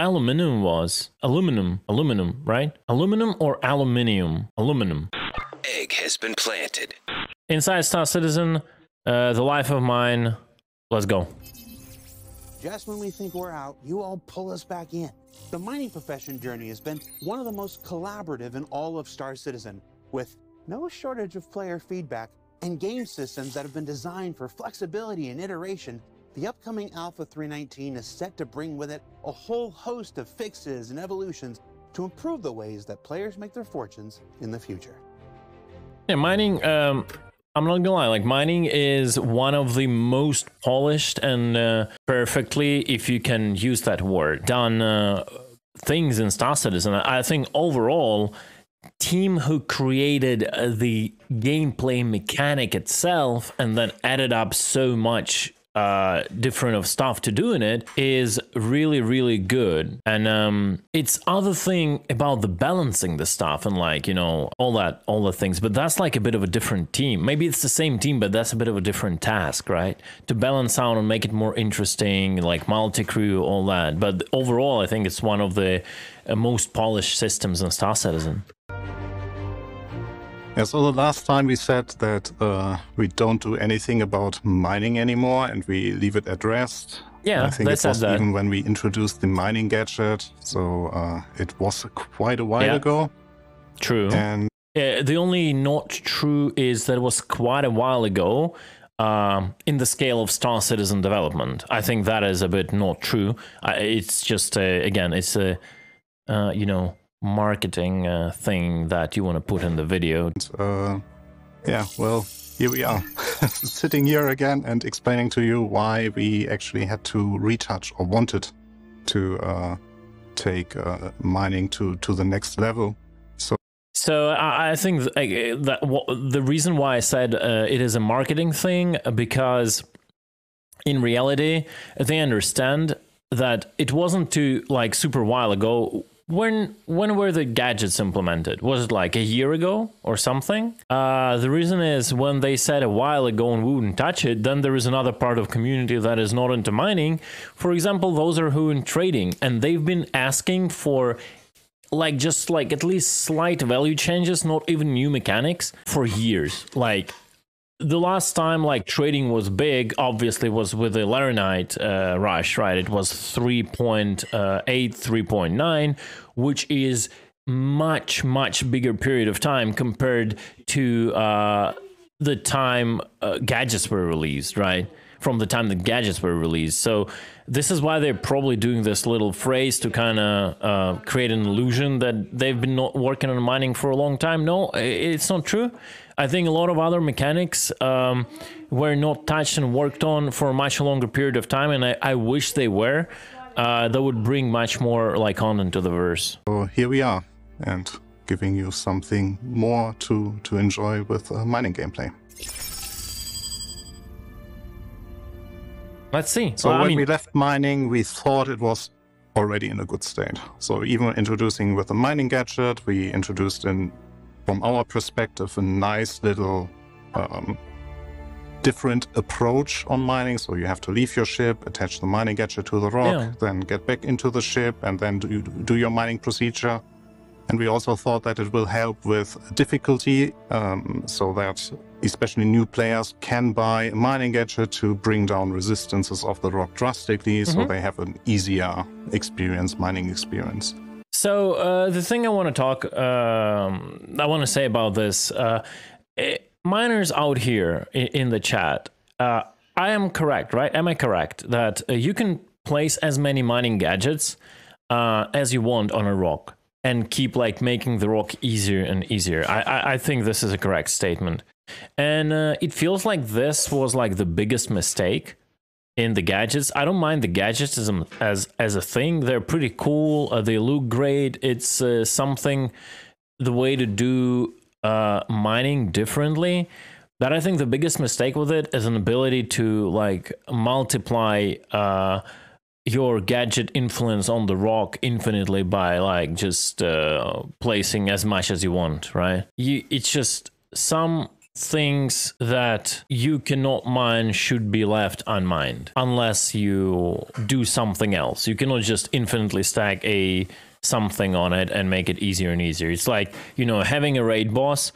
aluminum was. Aluminum, right? Aluminum or aluminium? Aluminum. Egg has been planted. Inside Star Citizen, the life of mine. Let's go. Just when we think we're out, you all pull us back in. The mining profession journey has been one of the most collaborative in all of Star Citizen, with no shortage of player feedback and game systems that have been designed for flexibility and iteration. The upcoming Alpha 319 is set to bring with it a whole host of fixes and evolutions to improve the ways that players make their fortunes in the future. Yeah, mining, I'm not gonna lie, like mining is one of the most polished and perfectly, if you can use that word, done things in Star Citizen. I think overall, team who created the gameplay mechanic itself and then added up so much different of stuff to do in it is really good. And it's other thing about the balancing the stuff and like, you know, all the things, but that's like a bit of a different team. Maybe it's the same team, but that's a bit of a different task, right? To balance out and make it more interesting, like multi-crew, all that. But overall, I think it's one of the most polished systems in Star Citizen. Yeah, so the last time we said that we don't do anything about mining anymore and we leave it at rest. Yeah, I think it was even when we introduced the mining gadget, so it was quite a while ago. True. And the only not true is that it was quite a while ago in the scale of Star Citizen development. I think that is a bit not true. It's just, again, it's a, you know, marketing thing that you want to put in the video. Yeah, well, here we are, sitting here again and explaining to you why we actually had to retouch or wanted to take mining to the next level. So I think that the reason why I said it is a marketing thing, because in reality, they understand that it wasn't too like super while ago. When were the gadgets implemented? Was it like a year ago or something? The reason is when they said a while ago and we wouldn't touch it, then there is another part of community that is not into mining. For example, those are who in trading, and they've been asking for like just like at least slight value changes, not even new mechanics, for years. Like the last time like trading was big, obviously, was with the Laranite rush, right? It was 3.8, 3.9, which is much bigger period of time compared to the time gadgets were released, right? From the time the gadgets were released. So this is why they're probably doing this little phrase to kind of create an illusion that they've been not working on mining for a long time. No, it's not true. I think a lot of other mechanics were not touched and worked on for a much longer period of time, and I wish they were. That would bring much more like content to the verse. So here we are, and giving you something more to enjoy with mining gameplay. Let's see. So when we left mining, we thought it was already in a good state. So even introducing with the mining gadget, we introduced in, from our perspective, a nice little different approach on mining. So you have to leave your ship, attach the mining gadget to the rock, then get back into the ship, and then do your mining procedure. And we also thought that it will help with difficulty, so that especially new players can buy a mining gadget to bring down resistances of the rock drastically, so they have an easier experience, mining experience. So the thing I want to say about this, miners out here in the chat, I am correct, right? Am I correct that you can place as many mining gadgets as you want on a rock and keep like making the rock easier and easier? I think this is a correct statement. And it feels like this was like the biggest mistake in the gadgets. I don't mind the gadgets as a thing. They're pretty cool. They look great. It's something, the way to do mining differently. But I think the biggest mistake with it is an ability to like multiply your gadget influence on the rock infinitely by like just placing as much as you want, right? It's just some things that you cannot mine should be left unmined unless you do something else. You cannot just infinitely stack a something on it and make it easier and easier. It's like, you know, having a raid boss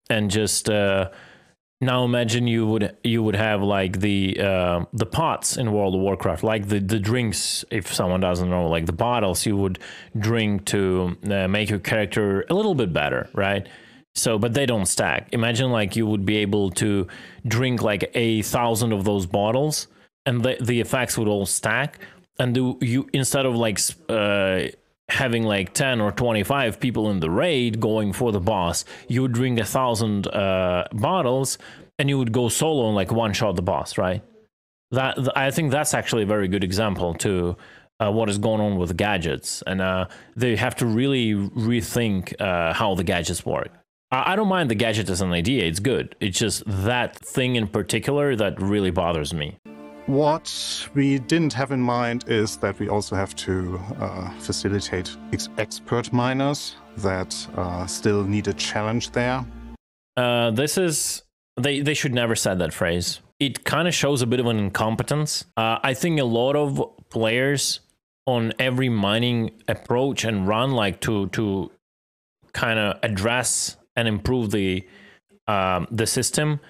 and just now imagine you would have like the pots in World of Warcraft, like the drinks, if someone doesn't know, like the bottles you would drink to make your character a little bit better, right? So, but they don't stack. Imagine like you would be able to drink like 1,000 of those bottles, and the effects would all stack. And you instead of like having like 10 or 25 people in the raid going for the boss, you would drink 1,000 bottles, and you would go solo and like one shot the boss, right? I think that's actually a very good example to what is going on with gadgets, and they have to really rethink how the gadgets work. I don't mind the gadget as an idea, it's good. It's just that thing in particular that really bothers me. What we didn't have in mind is that we also have to facilitate expert miners that still need a challenge there. They should never say that phrase. It kind of shows a bit of an incompetence. I think a lot of players on every mining approach and run like to kind of address and improve the system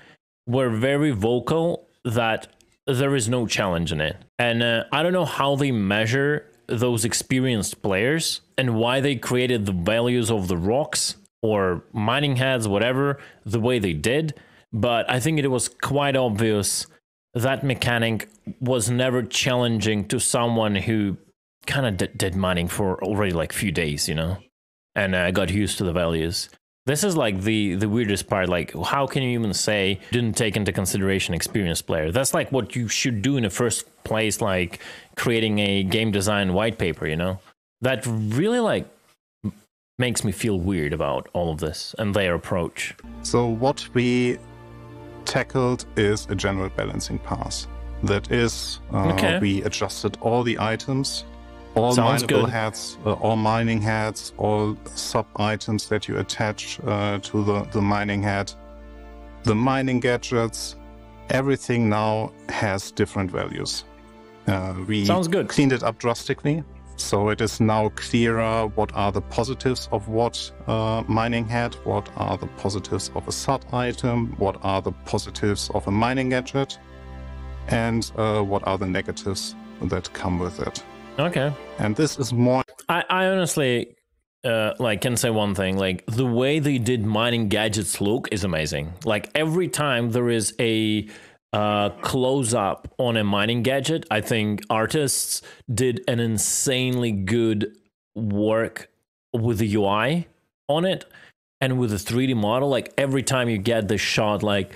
were very vocal that there is no challenge in it. And I don't know how they measure those experienced players and why they created the values of the rocks or mining heads, whatever, the way they did. But I think it was quite obvious that mechanic was never challenging to someone who kind of did mining for already like a few days, you know, and got used to the values. This is like the weirdest part. Like, how can you even say didn't take into consideration experienced player? That's like what you should do in the first place, like creating a game design white paper, you know? That really like makes me feel weird about all of this and their approach. So what we tackled is a general balancing pass. That is, we adjusted all the items, all mineable heads, all mining heads, all sub-items that you attach to the mining head, the mining gadgets, everything now has different values. We cleaned it up drastically, so it is now clearer what are the positives of what mining head, what are the positives of a sub-item, what are the positives of a mining gadget, and what are the negatives that come with it. Okay. And this is more... I honestly like can say one thing, like the way they did mining gadgets look is amazing. Like every time there is a close-up on a mining gadget, I think artists did an insanely good work with the UI on it and with the 3D model. Like every time you get the shot like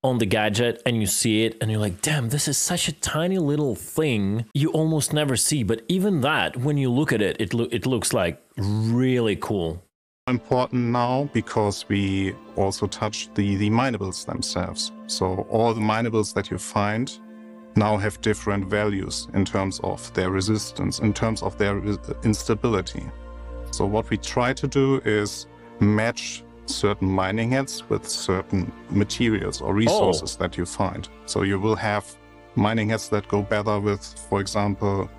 on the gadget and you see it and you're like, damn, this is such a tiny little thing you almost never see. But even that, when you look at it, it looks like really cool. Important now because we also touched the minables themselves. So all the minables that you find now have different values in terms of their resistance, in terms of their instability. So what we try to do is match certain mining heads with certain materials or resources that you find. So you will have mining heads that go better with, for example,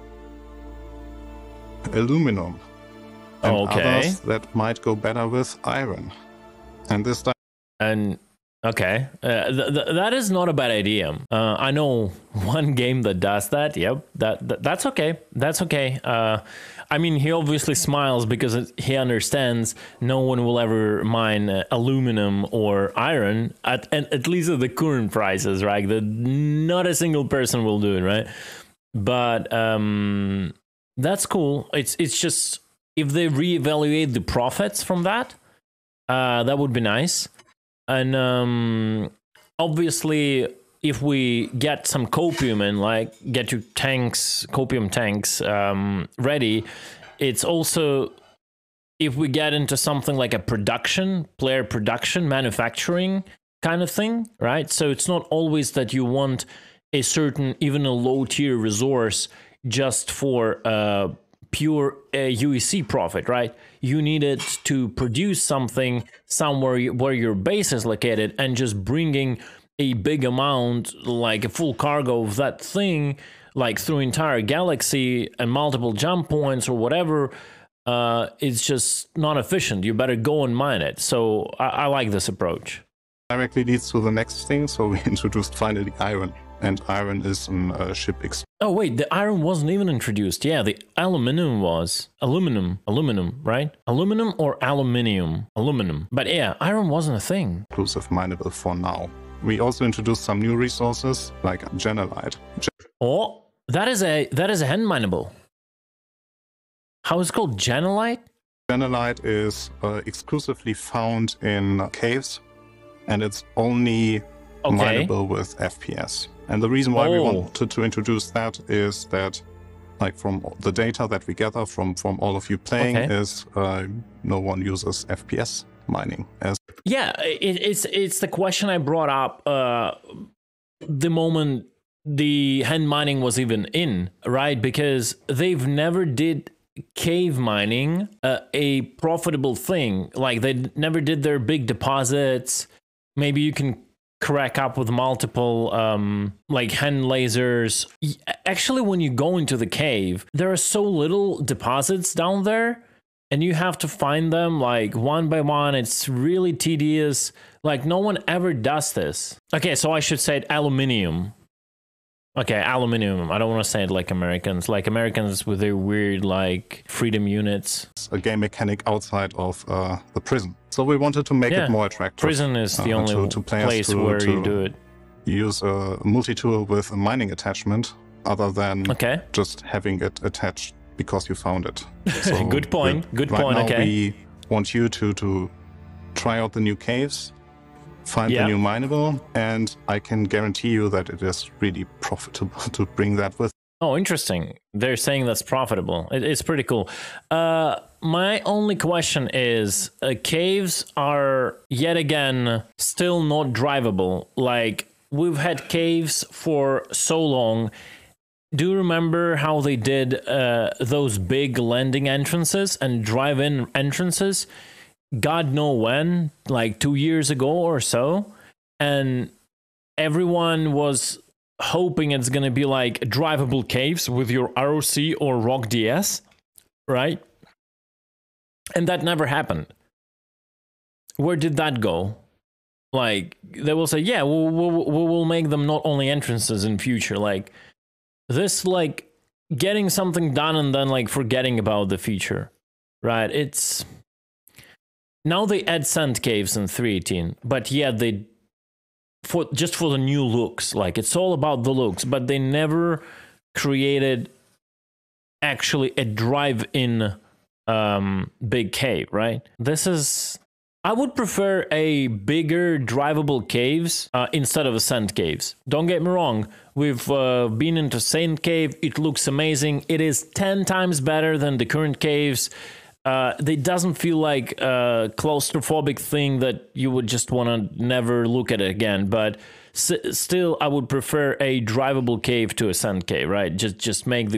aluminum. And others that might go better with iron. And this time... And okay, that is not a bad idea. I know one game that does that. Yep, that's okay. That's okay. I mean, he obviously smiles because he understands no one will ever mine aluminum or iron at least at the current prices, right? That not a single person will do it, right? But that's cool. It's just if they reevaluate the profits from that, that would be nice. And obviously, if we get some copium and like get your tanks, copium tanks ready, it's also if we get into something like a player production, manufacturing kind of thing, right? So it's not always that you want a certain, even a low tier resource just for pure UEC profit, right? You needed to produce something somewhere where your base is located, and just bringing a big amount, like a full cargo of that thing, like through entire galaxy and multiple jump points or whatever, it's just not efficient. You better go and mine it. So I like this approach. Directly leads to the next thing. So we introduced finally iron, and iron is a ship. Oh wait, the iron wasn't even introduced. Yeah, the aluminum was. Aluminum, right? Aluminum or aluminium? Aluminum. But yeah, iron wasn't a thing. Exclusive mineable for now. We also introduced some new resources like Genelite. Oh, that is a hand mineable. How is it called? Genelite? Genelite is exclusively found in caves, and it's only mineable with FPS. And the reason why we wanted to introduce that is that, like, from the data that we gather from all of you playing, is no one uses FPS mining as. Yeah, it's the question I brought up the moment the hand mining was even in, right? Because they've never did cave mining a profitable thing. Like, they never did their big deposits. Maybe you can crack up with multiple like hand lasers. Actually, when you go into the cave, there are so little deposits down there, and you have to find them like one by one. It's really tedious. Like, no one ever does this. Okay, so I should say aluminium. Okay, aluminium. I don't want to say it like Americans. Like Americans with their weird, like, freedom units. A game mechanic outside of the prison. So we wanted to make it more attractive. Prison is the only place where you do it. Use a multi-tool with a mining attachment, other than just having it attached because you found it. So good point. Good point. Right now we want you to try out the new caves, find the new mineable, and I can guarantee you that it is really profitable to bring that with. Oh, interesting. They're saying that's profitable. It's pretty cool. My only question is, caves are yet again still not drivable. Like, we've had caves for so long. Do you remember how they did those big landing entrances and drive-in entrances? God know when, like 2 years ago or so, and everyone was hoping it's gonna be like drivable caves with your ROC or ROC DS, right? And that never happened. Where did that go? Like, they will say, yeah, we'll make them not only entrances in future. Like, this, like, getting something done and then, like, forgetting about the feature, right? It's... Now they add sand caves in 3.18, but yeah, they just for the new looks. Like, it's all about the looks, but they never created actually a drive-in big cave, right? This is... I would prefer a bigger drivable caves instead of a sand caves. Don't get me wrong, we've been into sand cave, it looks amazing, it is 10 times better than the current caves. It doesn't feel like a claustrophobic thing that you would just want to never look at it again. But still, I would prefer a drivable cave to a sand cave, right? Just make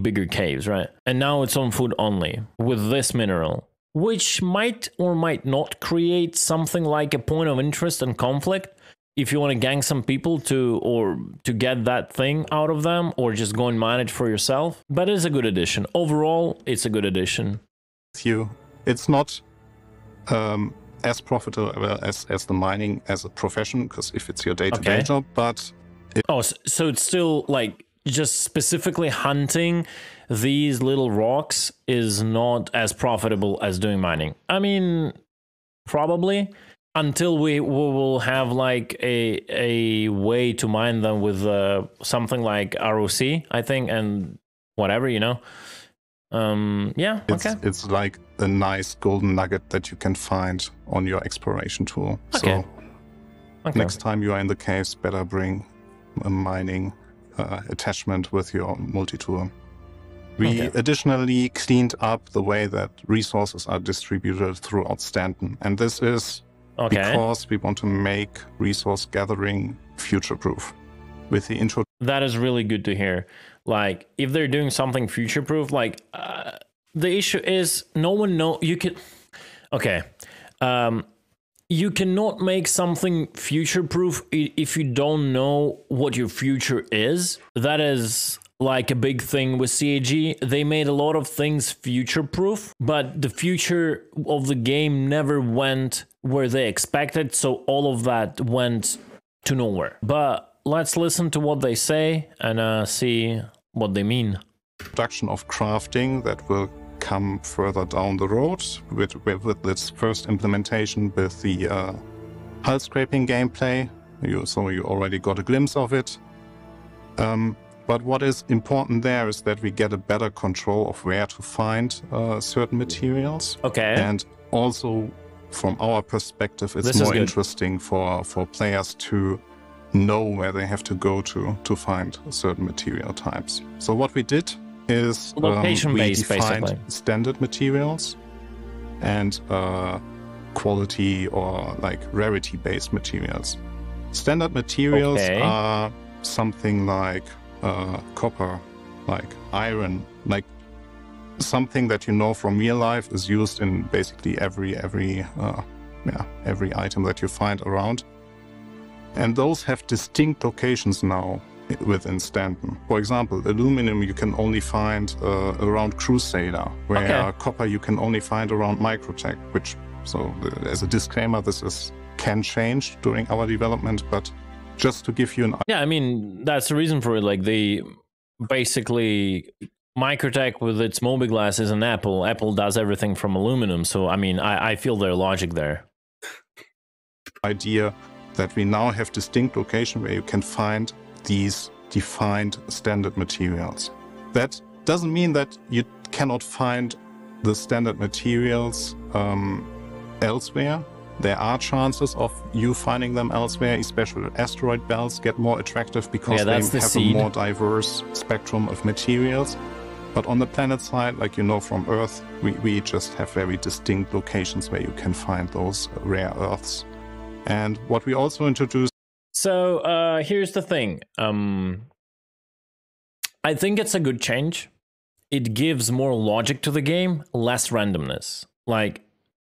bigger caves, right? And now it's on food only with this mineral, which might or might not create something like a point of interest and conflict. If you want to gang some people to get that thing out of them, or just go and mine it for yourself. But it's a good addition. Overall, it's a good addition. It's not as profitable as the mining as a profession, because if it's your day-to-day job, but... so it's still, like, just specifically hunting these little rocks is not as profitable as doing mining. I mean, probably... Until we will have like a way to mine them with something like ROC, I think, and whatever, you know. Yeah, It's like a nice golden nugget that you can find on your exploration tool. So next time you are in the caves, better bring a mining attachment with your multi-tool. We additionally cleaned up the way that resources are distributed throughout Stanton, and this is because we want to make resource gathering future-proof. With the intro That is really good to hear. Like, if they're doing something future-proof, like, the issue is no one know you can. Okay, you cannot make something future-proof if you don't know what your future is. That is like a big thing with CAG. They made a lot of things future-proof, but the future of the game never went where they expected, so all of that went to nowhere. But let's listen to what they say and see what they mean. Production of crafting that will come further down the road with this first implementation with the hull scraping gameplay. So you already got a glimpse of it. But what is important there is that we get a better control of where to find certain materials. Okay. And also, from our perspective, it's more interesting for players to know where they have to go to find certain material types. So what we did is we defined basically standard materials and quality or like rarity based materials. Standard materials are something like copper, like iron, like something that you know from real life is used in basically every item that you find around. And those have distinct locations now within Stanton. For example, aluminum you can only find around Crusader, where copper you can only find around Microtech, which, so as a disclaimer, this can change during our development, but just to give you an idea. Yeah, I mean, that's the reason for it. Like, they basically, Microtech with its Mobi-Glass is an Apple. Apple does everything from aluminum, so I mean, I feel their logic there. Idea that we now have distinct location where you can find these defined standard materials. That doesn't mean that you cannot find the standard materials elsewhere. There are chances of you finding them elsewhere, especially asteroid belts get more attractive because they have a more diverse spectrum of materials. But on the planet side, like you know from Earth, we just have very distinct locations where you can find those rare earths. And what we also introduced. So here's the thing. I think it's a good change. It gives more logic to the game, less randomness. Like,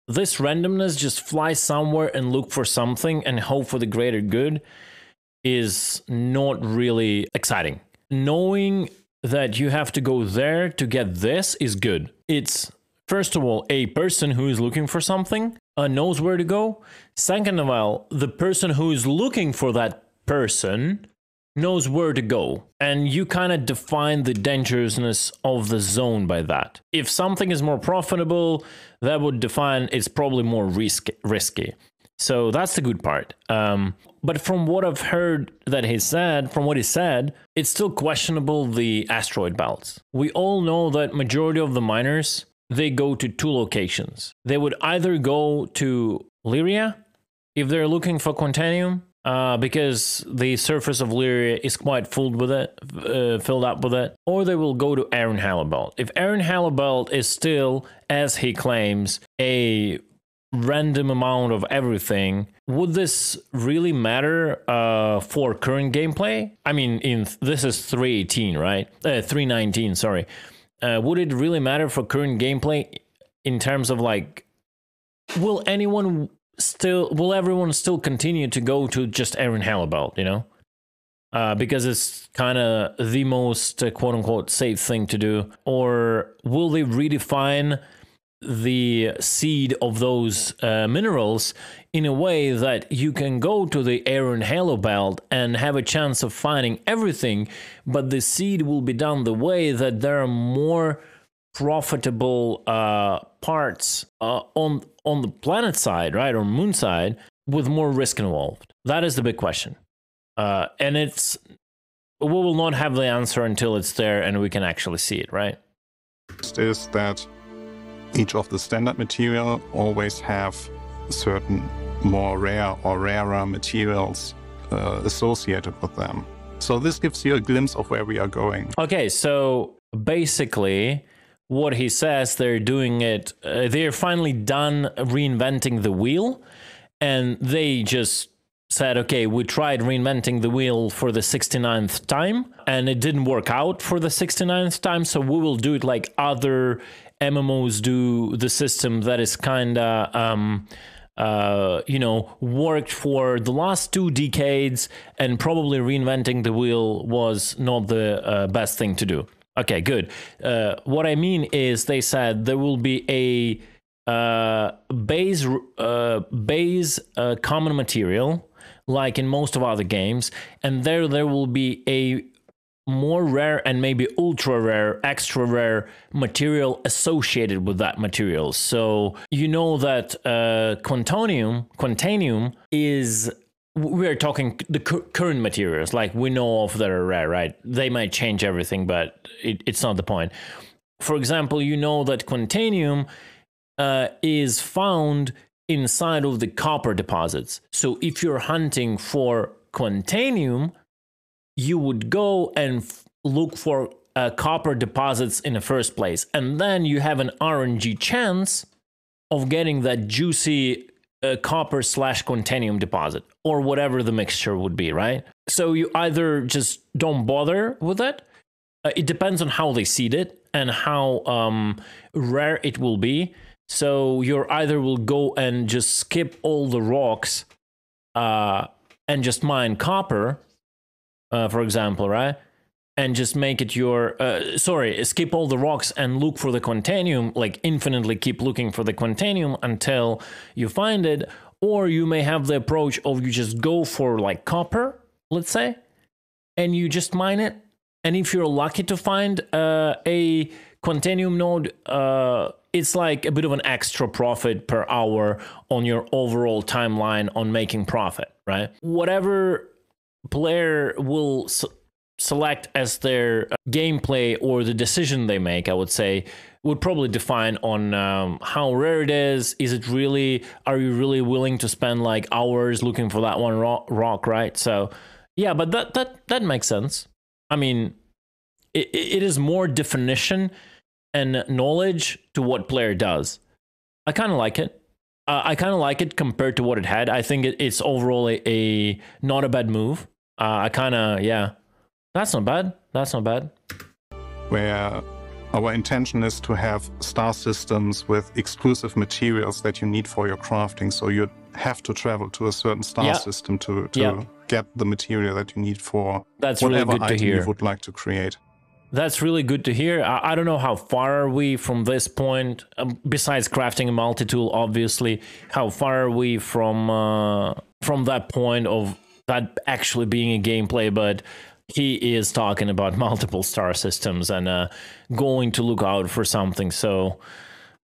this randomness, just fly somewhere and look for something and hope for the greater good, is not really exciting. Knowing that you have to go there to get this is good. It's, first of all, a person who is looking for something knows where to go. Second of all, the person who is looking for that person knows where to go. And you kind of define the dangerousness of the zone by that. If something is more profitable, that would define it's probably more risky. So that's the good part. But from what I've heard that he said, from what he said, it's still questionable, the asteroid belts. We all know that majority of the miners, they go to two locations. They would either go to Lyria if they're looking for Quantanium, because the surface of Lyria is quite filled up with it, or they will go to Aaron Halibelt. If Aaron Halibelt is still, as he claims, a random amount of everything, would this really matter for current gameplay? I mean, this is 318, right? 319, sorry. Would it really matter for current gameplay in terms of, like, will everyone still continue to go to just Aaron Halibelt, you know? Because it's kind of the most quote-unquote safe thing to do? Or will they redefine the seed of those minerals in a way that you can go to the Aaron Halibelt and have a chance of finding everything, but the seed will be done the way that there are more profitable parts on the planet side, right, or moon side, with more risk involved? That is the big question. And we will not have the answer until it's there and we can actually see it, right? Is that each of the standard material always have certain more rare or rarer materials associated with them. So this gives you a glimpse of where we are going. Okay, so basically what he says, they're doing it, they're finally done reinventing the wheel, and they just said, okay, we tried reinventing the wheel for the 69th time and it didn't work out for the 69th time, so we will do it like other MMOs do the system that is kind of you know, worked for the last 2 decades, and probably reinventing the wheel was not the best thing to do. Okay, good. What I mean is, they said there will be a base common material like in most of other games, and there will be a more rare and maybe ultra rare, extra rare material associated with that material. So you know that Quantanium is, we're talking the current materials, like we know of that are rare, right? They might change everything, but it's not the point. For example, you know that Quantanium is found inside of the copper deposits. So if you're hunting for Quantanium, you would go and look for copper deposits in the first place. And then you have an RNG chance of getting that juicy copper/Quantanium deposit, or whatever the mixture would be, right? So you either just don't bother with it. It depends on how they seed it and how rare it will be. So you either will go and just skip all the rocks and just mine copper, for example, right? And just make it your, skip all the rocks and look for the Quantanium, like infinitely keep looking for the Quantanium until you find it. Or you may have the approach of you just go for like copper, let's say, and you just mine it. And if you're lucky to find a Quantanium node, it's like a bit of an extra profit per hour on your overall timeline on making profit, right? Whatever player will select as their gameplay or the decision they make, I would say, would probably define on how rare it is. Is it really, are you really willing to spend like hours looking for that one rock, right? So yeah, but that makes sense. I mean, it is more definition and knowledge to what player does. I kind of like it. I kind of like it compared to what it had. I think it's overall a not a bad move. I kind of, yeah, that's not bad. That's not bad. Where our intention is to have star systems with exclusive materials that you need for your crafting. So you have to travel to a certain star system to get the material that you need for whatever item you would like to create. That's really good to hear. I don't know how far are we from this point, besides crafting a multi-tool, obviously. How far are we from that point of that actually being a gameplay, but he is talking about multiple star systems and going to look out for something. So,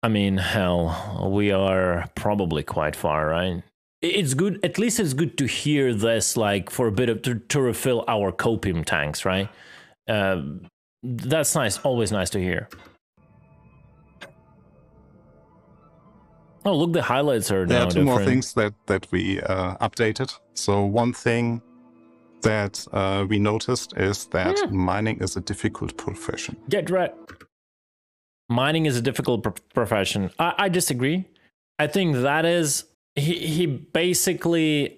I mean, hell, we are probably quite far, right? It's good, at least it's good to hear this, like, for a bit of, to refill our copium tanks, right? That's nice, always nice to hear. Oh, look, the highlights are now different. There are two more things that we updated. So one thing that we noticed is that mining is a difficult profession. Get right. Mining is a difficult profession. I disagree. I think that is, he basically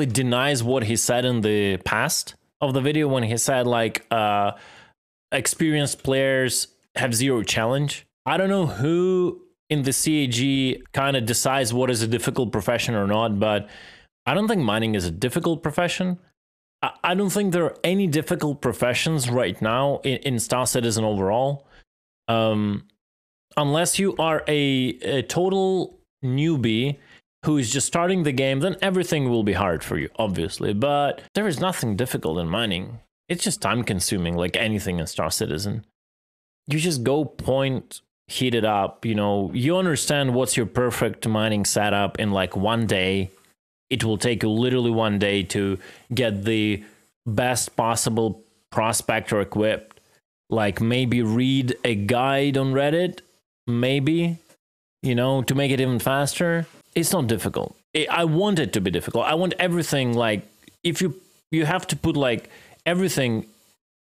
denies what he said in the past of the video when he said like experienced players have zero challenge. I don't know who in the CAG kind of decides what is a difficult profession or not, but I don't think mining is a difficult profession. I don't think there are any difficult professions right now in Star Citizen overall. Unless you are a total newbie who is just starting the game, then everything will be hard for you, obviously. But there is nothing difficult in mining. It's just time consuming, like anything in Star Citizen. You just go point, heat it up, you know, you understand what's your perfect mining setup in like one day. It will take you literally one day to get the best possible prospector equipped. Like maybe read a guide on Reddit, maybe, you know, to make it even faster. It's not difficult. I want it to be difficult. I want everything, like, if you have to put like everything,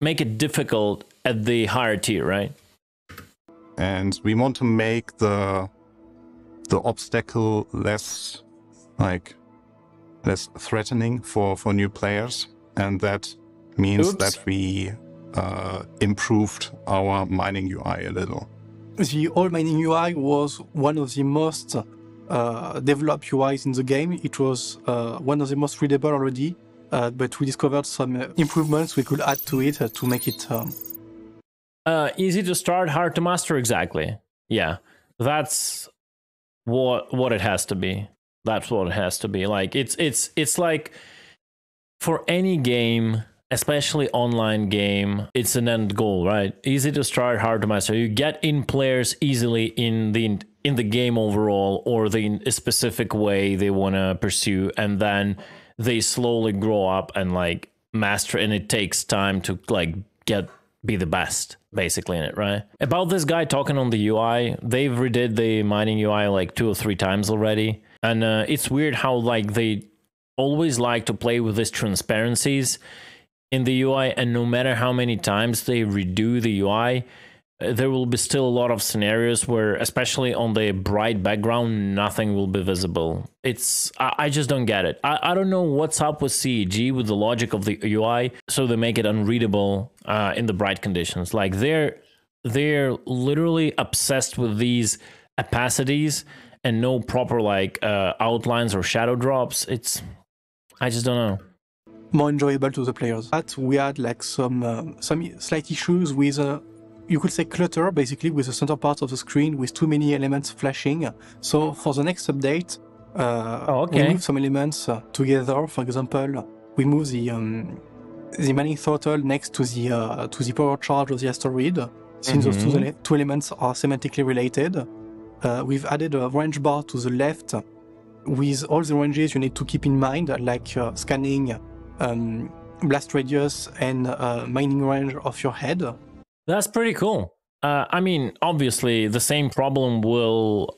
make it difficult at the higher tier, right? And we want to make the obstacle less like less threatening for new players, and that means that we improved our mining UI a little. The old mining UI was one of the most developed UIs in the game. It was one of the most readable already, but we discovered some improvements we could add to it to make it easy to start, hard to master. Exactly. Yeah, that's what it has to be. That's what it has to be. Like it's like for any game, especially online game, it's an end goal, right? Easy to start, hard to master. You get in players easily in the game overall, or a specific way they want to pursue, and then they slowly grow up and like master, and it takes time to like be the best basically in it, right? About this guy talking on the UI, they've redid the mining UI like 2 or 3 times already, and it's weird how like they always like to play with these transparencies in the UI, and no matter how many times they redo the UI, there will be still a lot of scenarios where, especially on the bright background, nothing will be visible. I just don't get it. I don't know what's up with CEG, with the logic of the UI, so they make it unreadable in the bright conditions. Like they're literally obsessed with these opacities and no proper like outlines or shadow drops. I just don't know. More enjoyable to the players. But we had like some slight issues with you could say clutter, basically, with the center part of the screen with too many elements flashing. So for the next update, we move some elements together. For example, we move the mining throttle next to the power charge of the asteroid, since those two elements are semantically related. We've added a range bar to the left with all the ranges you need to keep in mind, like scanning, blast radius, and mining range of your head. That's pretty cool. I mean, obviously, the same problem will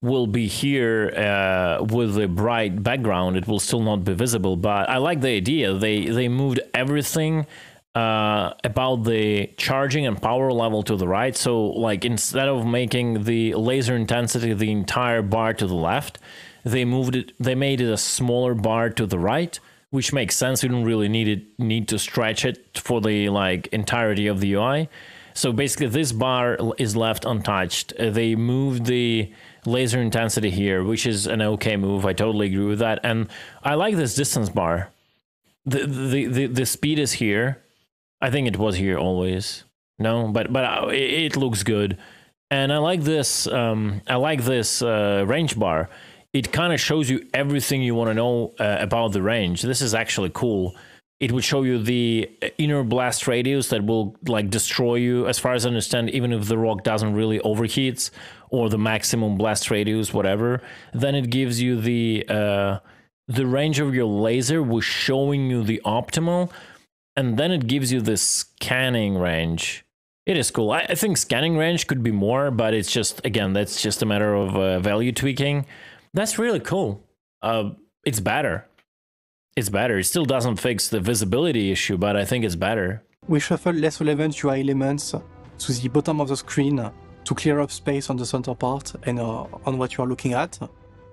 be here with the bright background. It will still not be visible, but I like the idea. They moved everything about the charging and power level to the right. So, like, instead of making the laser intensity the entire bar to the left, they made it a smaller bar to the right, which makes sense. You don't really need to stretch it for the like entirety of the UI. So basically this bar is left untouched. They moved the laser intensity here, which is an okay move. I totally agree with that. And I like this distance bar. The speed is here. I think it was here always. No, but it looks good. And I like this range bar. It kind of shows you everything you want to know about the range. This is actually cool. It would show you the inner blast radius that will like destroy you, as far as I understand, even if the rock doesn't really overheat, or the maximum blast radius, whatever. Then it gives you the range of your laser, was showing you the optimal, and then it gives you the scanning range. It is cool. I think scanning range could be more, but it's just, again, that's just a matter of value tweaking. That's really cool. It's better. It's better. It still doesn't fix the visibility issue, but I think it's better. We shuffle less relevant UI elements to the bottom of the screen to clear up space on the center part and on what you are looking at.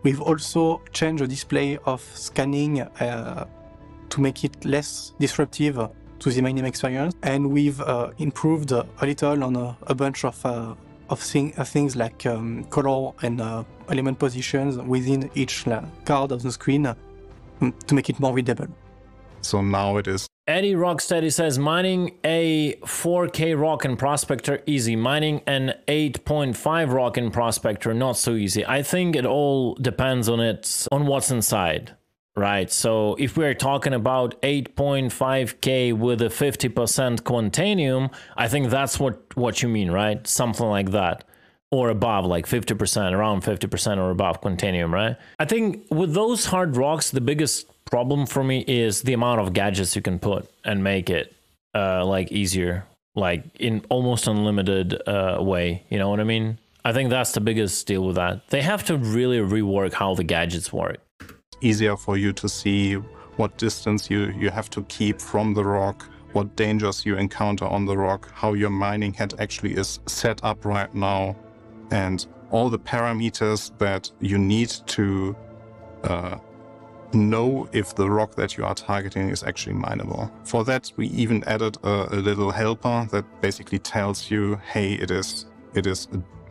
We've also changed the display of scanning to make it less disruptive to the mining experience, and we've improved a little on a bunch of things like color and element positions within each card of the screen to make it more readable. So now it is. Eddie Rocksteady says, mining a 4K rock in Prospector easy. Mining an 8.5 rock in Prospector not so easy. I think it all depends on what's inside, right? So if we're talking about 8.5K with a 50% Quantanium, I think that's what you mean, right? Something like that. Or above, like 50%, around 50% or above Quantanium, right? I think with those hard rocks, the biggest problem for me is the amount of gadgets you can put and make it like easier, like in almost unlimited way. You know what I mean? I think that's the biggest deal with that. They have to really rework how the gadgets work. Easier for you to see what distance you have to keep from the rock, what dangers you encounter on the rock, how your mining head actually is set up right now, and all the parameters that you need to know if the rock that you are targeting is actually mineable. For that, we even added a little helper that basically tells you, hey, it is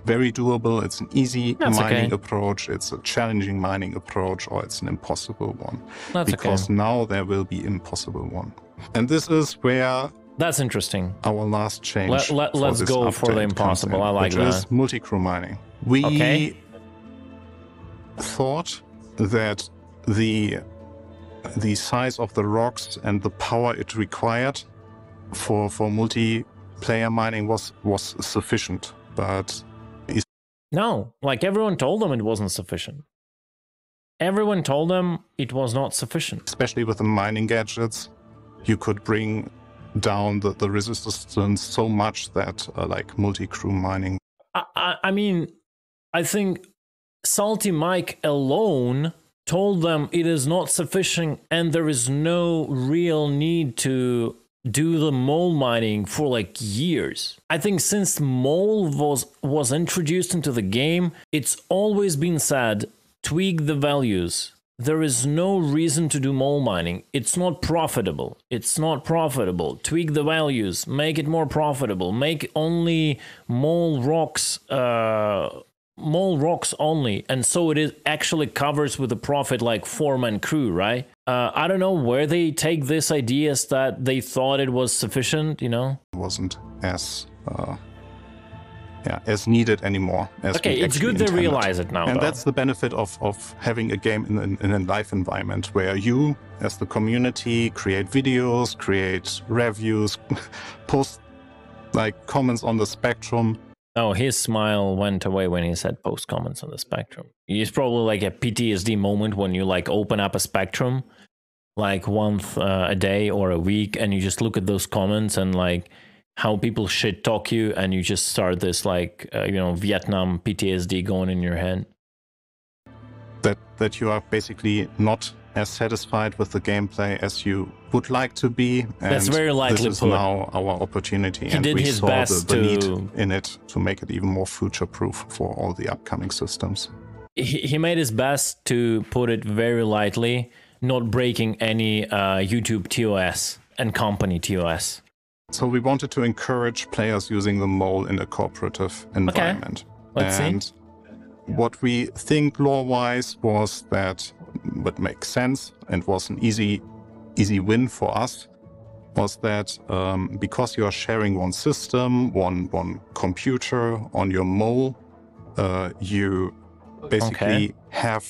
very doable, it's an easy mining approach, it's a challenging mining approach, or it's an impossible one. Because now there will be impossible one. And this is where... That's interesting. Our last change. Let's go for the impossible. I like that. Which is multicrew mining. We thought that the size of the rocks and the power it required for multiplayer mining was sufficient, but no, like everyone told them it wasn't sufficient. Everyone told them it was not sufficient. Especially with the mining gadgets, you could bring down the resistance so much that like multi-crew mining. I mean, I think Salty Mike alone told them it is not sufficient and there is no real need to do the mole mining for like years. I think since mole was introduced into the game, it's always been said, tweak the values. There is no reason to do mole mining. It's not profitable. It's not profitable. Tweak the values. Make it more profitable. Make only mole rocks only. And so it actually covers with a profit like 4-man crew, right? I don't know where they take this ideas that they thought it was sufficient, you know? It wasn't as needed anymore. Okay, it's good they realize it now. And that's the benefit of having a game in a live environment where you, as the community, create videos, create reviews, post like comments on the spectrum. Oh, his smile went away when he said post comments on the spectrum. It's probably like a PTSD moment when you like open up a spectrum like once a day or a week and you just look at those comments and like how people shit talk you and you just start this like, Vietnam PTSD going in your head. That you are basically not as satisfied with the gameplay as you would like to be. And that's very likely this is now our opportunity. He did his best the need in it to make it even more future-proof for all the upcoming systems. He made his best to put it very lightly, not breaking any YouTube TOS and company TOS. So we wanted to encourage players using the mole in a cooperative environment. Okay. Let's see. What we think lore-wise was that what makes sense and was an easy win for us was that because you are sharing one system, one computer on your mole, you basically have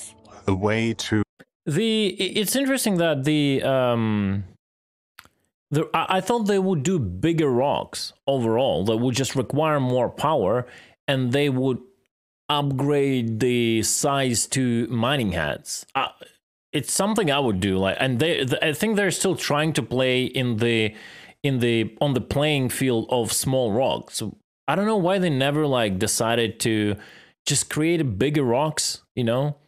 a way to... It's interesting that I thought they would do bigger rocks overall that would just require more power and they would upgrade the size to mining heads. It's something I would do, like, and I think they're still trying to play on the playing field of small rocks. So I don't know why they never like decided to just create bigger rocks, you know?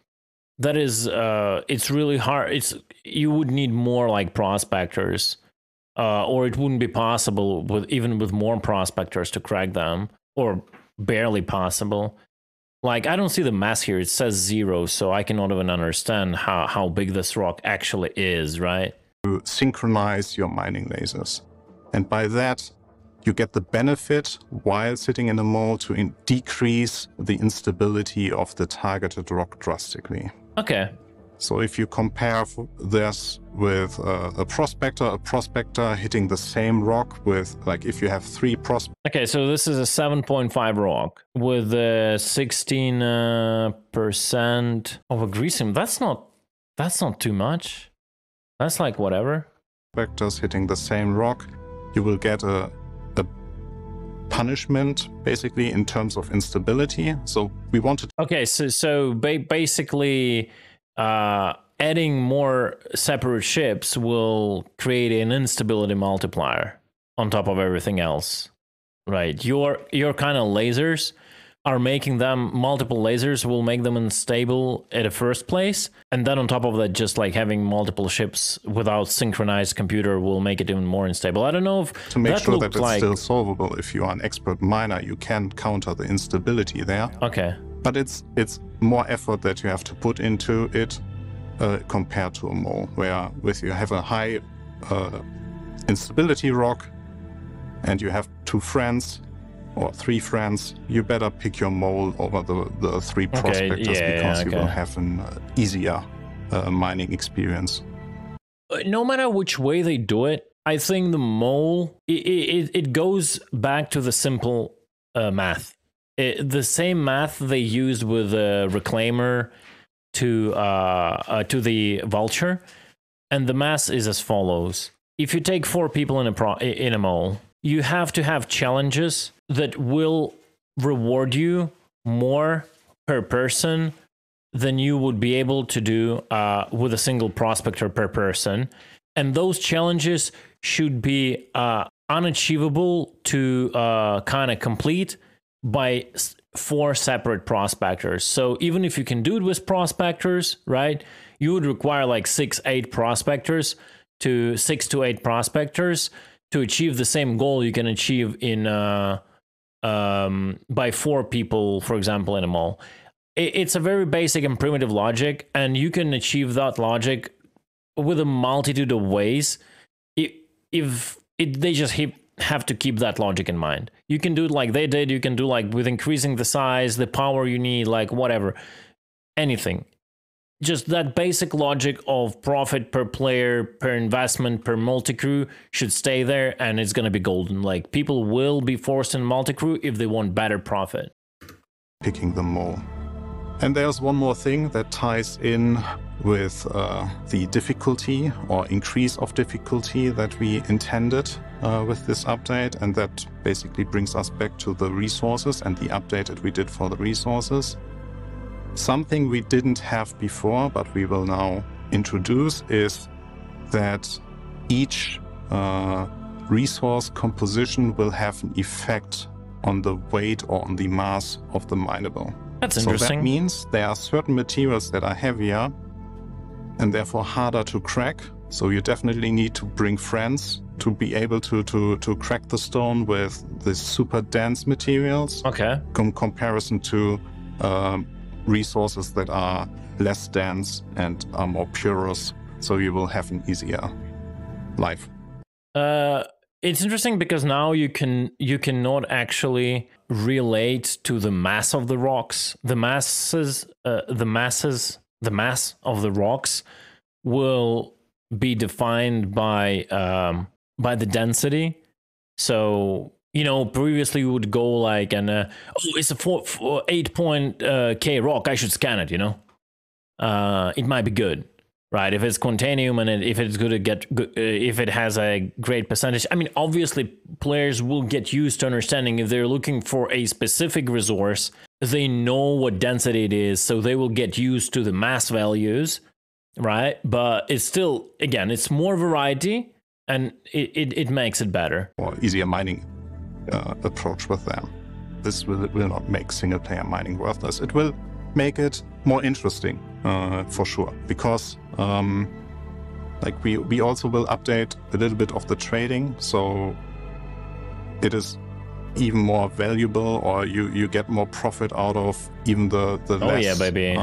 That is it's really hard. You would need more like prospectors. Or it wouldn't be possible even with more prospectors to crack them, or barely possible. Like, I don't see the mass here. It says 0, so I cannot even understand how big this rock actually is, right? To synchronize your mining lasers. And by that, you get the benefit while sitting in a mole to decrease the instability of the targeted rock drastically. Okay. So if you compare this with a prospector hitting the same rock with, like, if you have 3 prospectors. Okay, so this is a 7.5 rock with 16% of a greasing. That's not too much. That's like whatever. Prospectors hitting the same rock, you will get a punishment basically in terms of instability. So we wanted. Okay, so basically. Adding more separate ships will create an instability multiplier on top of everything else, right? Your kind of lasers are making them, multiple lasers will make them unstable at the first place, and then on top of that, just like having multiple ships without synchronized computer will make it even more unstable. I don't know if to make sure that it's still solvable. If you are an expert miner, you can counter the instability there. Okay. But it's more effort that you have to put into it. compared to a mole, where with you have a high instability rock and you have 2 friends or 3 friends, you better pick your mole over the 3 prospectors, because you will have an easier mining experience. No matter which way they do it, I think the mole, it goes back to the simple math. The same math they used with the reclaimer to the vulture, and the math is as follows. If you take 4 people in a mole, you have to have challenges that will reward you more per person than you would be able to do with a single prospector per person. And those challenges should be unachievable to kind of complete by 4 separate prospectors. So even if you can do it with prospectors, right, you would require like 6 to 8 prospectors to achieve the same goal you can achieve in by 4 people, for example, in a mole. It's a very basic and primitive logic, and you can achieve that logic with a multitude of ways. They just have to keep that logic in mind. You can do it like they did. You can do like with increasing the size, the power you need, like whatever, anything. Just that basic logic of profit per player, per investment, per multicrew should stay there, and it's going to be golden. Like, people will be forced in multicrew if they want better profit. Picking them more. And there's one more thing that ties in with the difficulty or increase of difficulty that we intended with this update, and that basically brings us back to the resources and the update that we did for the resources. Something we didn't have before, but we will now introduce, is that each resource composition will have an effect on the weight or on the mass of the mineable. That's interesting. So that means there are certain materials that are heavier and therefore harder to crack. So you definitely need to bring friends to be able to crack the stone with the super dense materials. Okay. In comparison to resources that are less dense and are more porous, so you will have an easier life. It's interesting because now you cannot actually relate to the mass of the rocks. The mass of the rocks will be defined by the density. So, you know, previously we would go like, it's a 8 point K rock, I should scan it, you know? It might be good, right? If it's quantanium and if it's good to get, if it has a great percentage. I mean, obviously players will get used to understanding if they're looking for a specific resource, they know what density it is, so they will get used to the mass values, right? But it's still, again, it's more variety, and it makes it better. Or easier mining approach with them. This will not make single-player mining worthless. It will make it more interesting, for sure. Because, like we also will update a little bit of the trading, so it is even more valuable, or you get more profit out of even the less. Yeah, baby.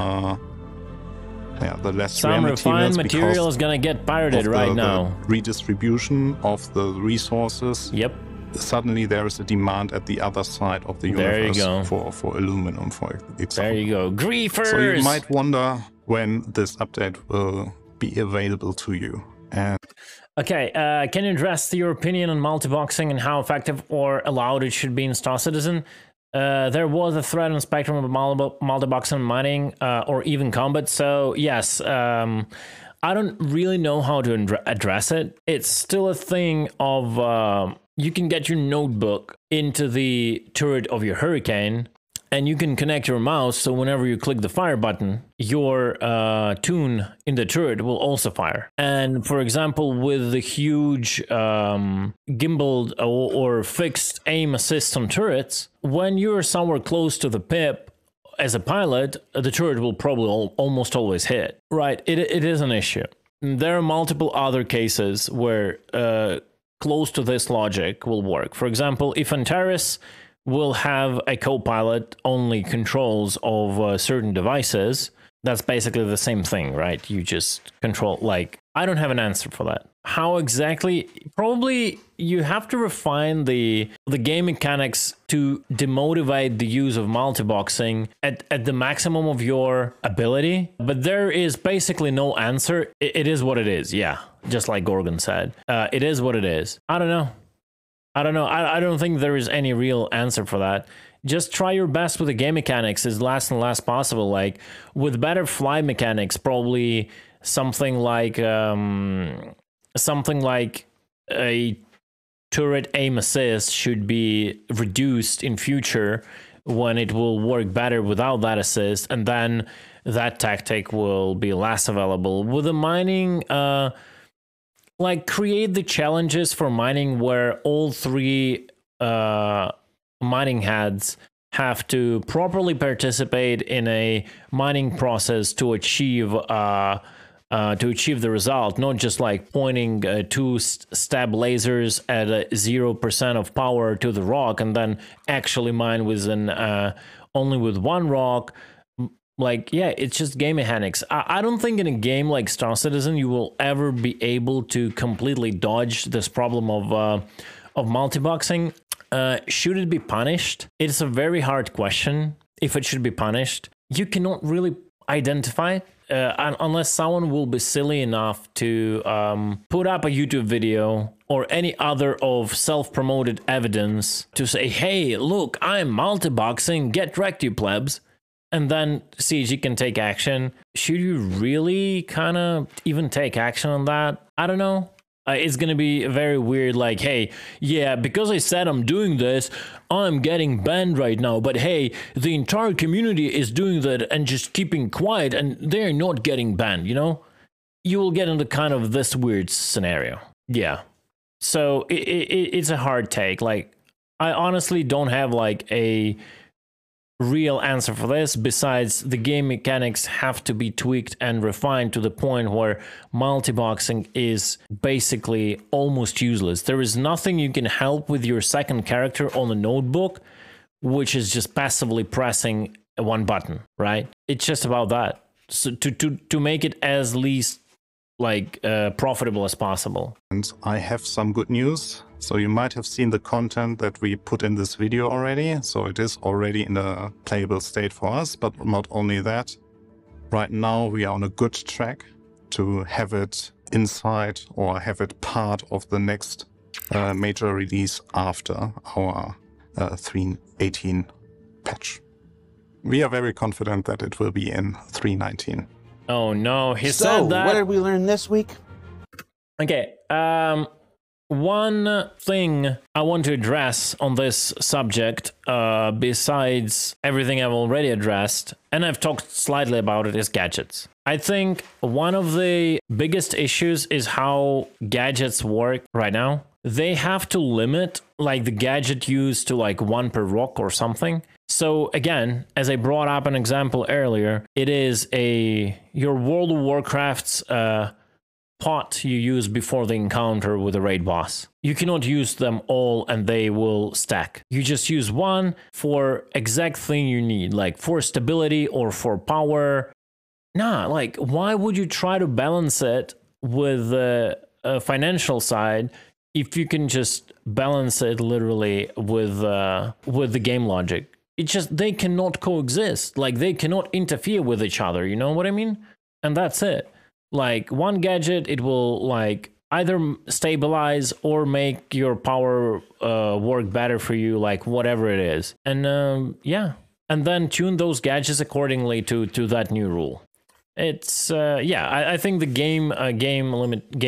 The less some refined material is gonna get pirated right now. The redistribution of the resources. Yep. Suddenly there is a demand at the other side of the universe for aluminum, for example. There you go. Griefers! So you might wonder when this update will be available to you. And okay, can you address your opinion on multiboxing and how effective or allowed it should be in Star Citizen? There was a thread on Spectrum of multiboxing mining or even combat, so yes, I don't really know how to address it. It's still a thing of you can get your notebook into the turret of your Hurricane, and you can connect your mouse, so whenever you click the fire button, your tune in the turret will also fire. And for example, with the huge gimbaled or fixed aim assist on turrets, when you're somewhere close to the pip as a pilot, the turret will probably almost always hit. Right, it is an issue. There are multiple other cases where close to this logic will work. For example, if Antares will have a co-pilot only controls of certain devices, That's basically the same thing, right? You just control, like, I don't have an answer for that. How exactly? Probably you have to refine the game mechanics to demotivate the use of multi-boxing at the maximum of your ability. But there is basically no answer. It is what it is. Yeah, just like Gorgon said. It is what it is. I don't know. I don't think there is any real answer for that. Just try your best with the game mechanics as last and last possible. Like with better fly mechanics, probably something like a turret aim assist should be reduced in future when it will work better without that assist, and then that tactic will be less available. With the mining, like create the challenges for mining where all three mining heads have to properly participate in a mining process to achieve the result, not just like pointing two stab lasers at 0% of power to the rock and then actually mine with only with one rock. Like, yeah, it's just game mechanics. I don't think in a game like Star Citizen you will ever be able to completely dodge this problem of multi-boxing. Should it be punished? It's a very hard question. If it should be punished, you cannot really identify it unless someone will be silly enough to put up a YouTube video or any other of self-promoted evidence to say, hey, look, I'm multi-boxing, get wrecked, you plebs. And then CG can take action. Should you really kind of even take action on that? I don't know. It's going to be very weird, like, hey, yeah, because I said I'm doing this, I'm getting banned right now. But hey, the entire community is doing that and just keeping quiet and they're not getting banned, you know? You will get into kind of this weird scenario. Yeah. So it's a hard take. Like, I honestly don't have like a real answer for this, besides the game mechanics have to be tweaked and refined to the point where multi-boxing is basically almost useless. There is nothing you can help with your second character on a notebook, which is just passively pressing one button, right? It's just about that. So to make it as least like profitable as possible. And I have some good news. So you might have seen the content that we put in this video already. So it is already in a playable state for us, but not only that. Right now we are on a good track to have it inside or have it part of the next major release after our 3.18 patch. We are very confident that it will be in 3.19. Oh no, he said that. So, what did we learn this week? Okay, one thing I want to address on this subject, besides everything I've already addressed, and I've talked slightly about it, is gadgets. I think one of the biggest issues is how gadgets work right now. They have to limit like the gadget use to like one per rock or something. So again, as I brought up an example earlier, it is your World of Warcraft's pot you use before the encounter with a raid boss. You cannot use them all and they will stack. You just use one for exact thing you need, like for stability or for power. Nah, like why would you try to balance it with the financial side if you can just balance it literally with the game logic? It's just they cannot coexist. Like they cannot interfere with each other. You know what I mean? And that's it. Like one gadget, it will like either stabilize or make your power work better for you, like whatever it is. And yeah, and then tune those gadgets accordingly to that new rule. It's yeah, I think the game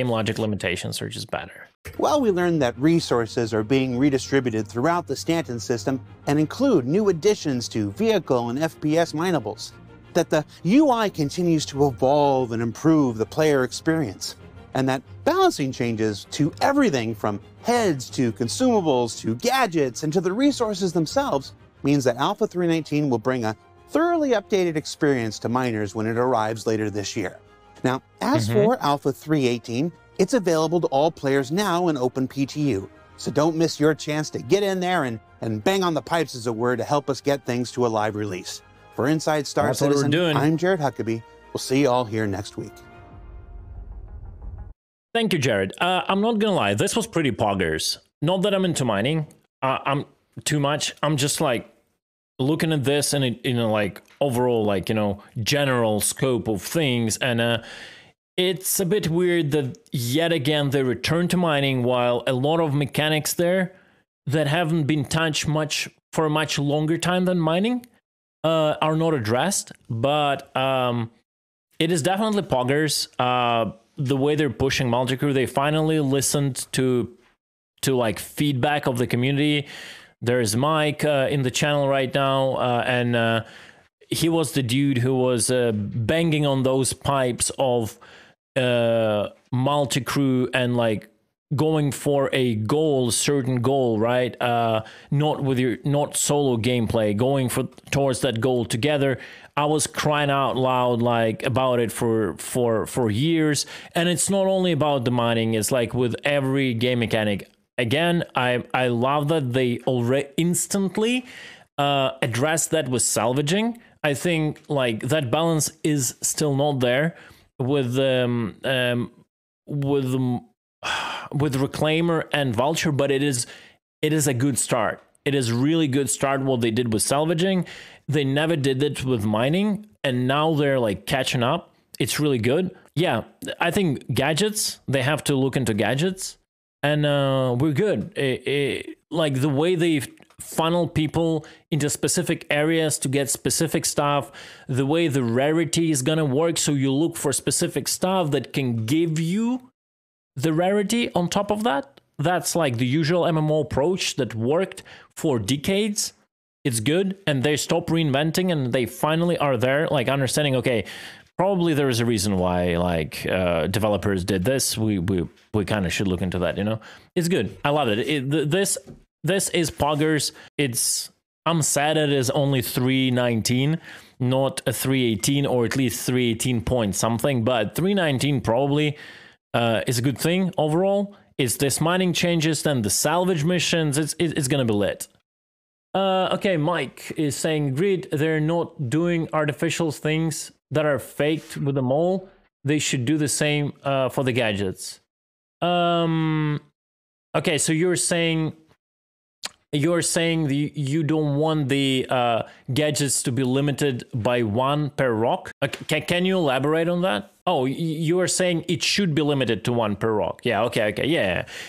logic limitations are just better. Well, we learned that resources are being redistributed throughout the Stanton system and include new additions to vehicle and FPS minables. That the UI continues to evolve and improve the player experience. And that balancing changes to everything from heads to consumables to gadgets and to the resources themselves means that Alpha 3.19 will bring a thoroughly updated experience to miners when it arrives later this year. Now, as for Alpha 3.18, it's available to all players now in OpenPTU, so don't miss your chance to get in there and bang on the pipes, as it were, to help us get things to a live release. For Inside Star That's what we're Citizen, doing. I'm Jared Huckabee. We'll see you all here next week. Thank you, Jared. I'm not gonna lie, this was pretty poggers. Not that I'm into mining. I'm too much. I'm just like looking at this and it, like overall, like, general scope of things, and it's a bit weird that yet again they return to mining while a lot of mechanics there that haven't been touched much for a much longer time than mining are not addressed. But it is definitely poggers. The way they're pushing Multicrew, they finally listened to like feedback of the community. There's Mike in the channel right now, and he was the dude who was banging on those pipes of Multicrew and like going for a goal, certain goal, right? Not solo gameplay, going towards that goal together. I was crying out loud like about it for years, and it's not only about the mining. It's like with every game mechanic. Again, I love that they already instantly addressed that with salvaging. I think like that balance is still not there with Reclaimer and Vulture, but it is a good start. It is really good start what they did with salvaging. They never did it with mining, and now they're like catching up. It's really good. Yeah, I think gadgets, they have to look into gadgets. And we're good. Like the way they funnel people into specific areas to get specific stuff, the way the rarity is gonna work, so you look for specific stuff that can give you the rarity on top of that. That's like the usual MMO approach that worked for decades. It's good, and they stop reinventing, and they finally are there, like understanding, okay, probably there is a reason why like developers did this. We kind of should look into that. It's good. I love it. This is poggers. I'm sad it is only 319, not a 318, or at least 318 point something. But 319 probably is a good thing overall. It's this mining changes, then the salvage missions. It's gonna be lit. Okay, Mike is saying, Grid, they're not doing artificial things that are faked with the mole. They should do the same for the gadgets. Okay, so you're saying you don't want the gadgets to be limited by one per rock. Can you elaborate on that? Oh, you are saying it should be limited to one per rock. Yeah, okay,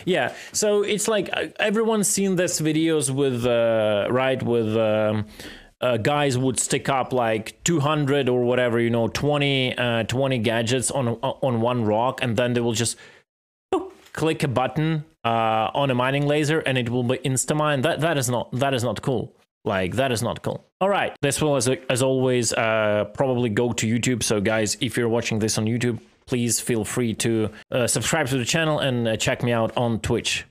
yeah. So it's like everyone's seen this videos with guys would stick up like 200 or whatever, 20 gadgets on one rock, and then they will just click a button on a mining laser and it will be insta-mine. That is not cool. Like, that is not cool. All right, this will, as always, probably go to YouTube. So guys, if you're watching this on YouTube, please feel free to subscribe to the channel and check me out on Twitch.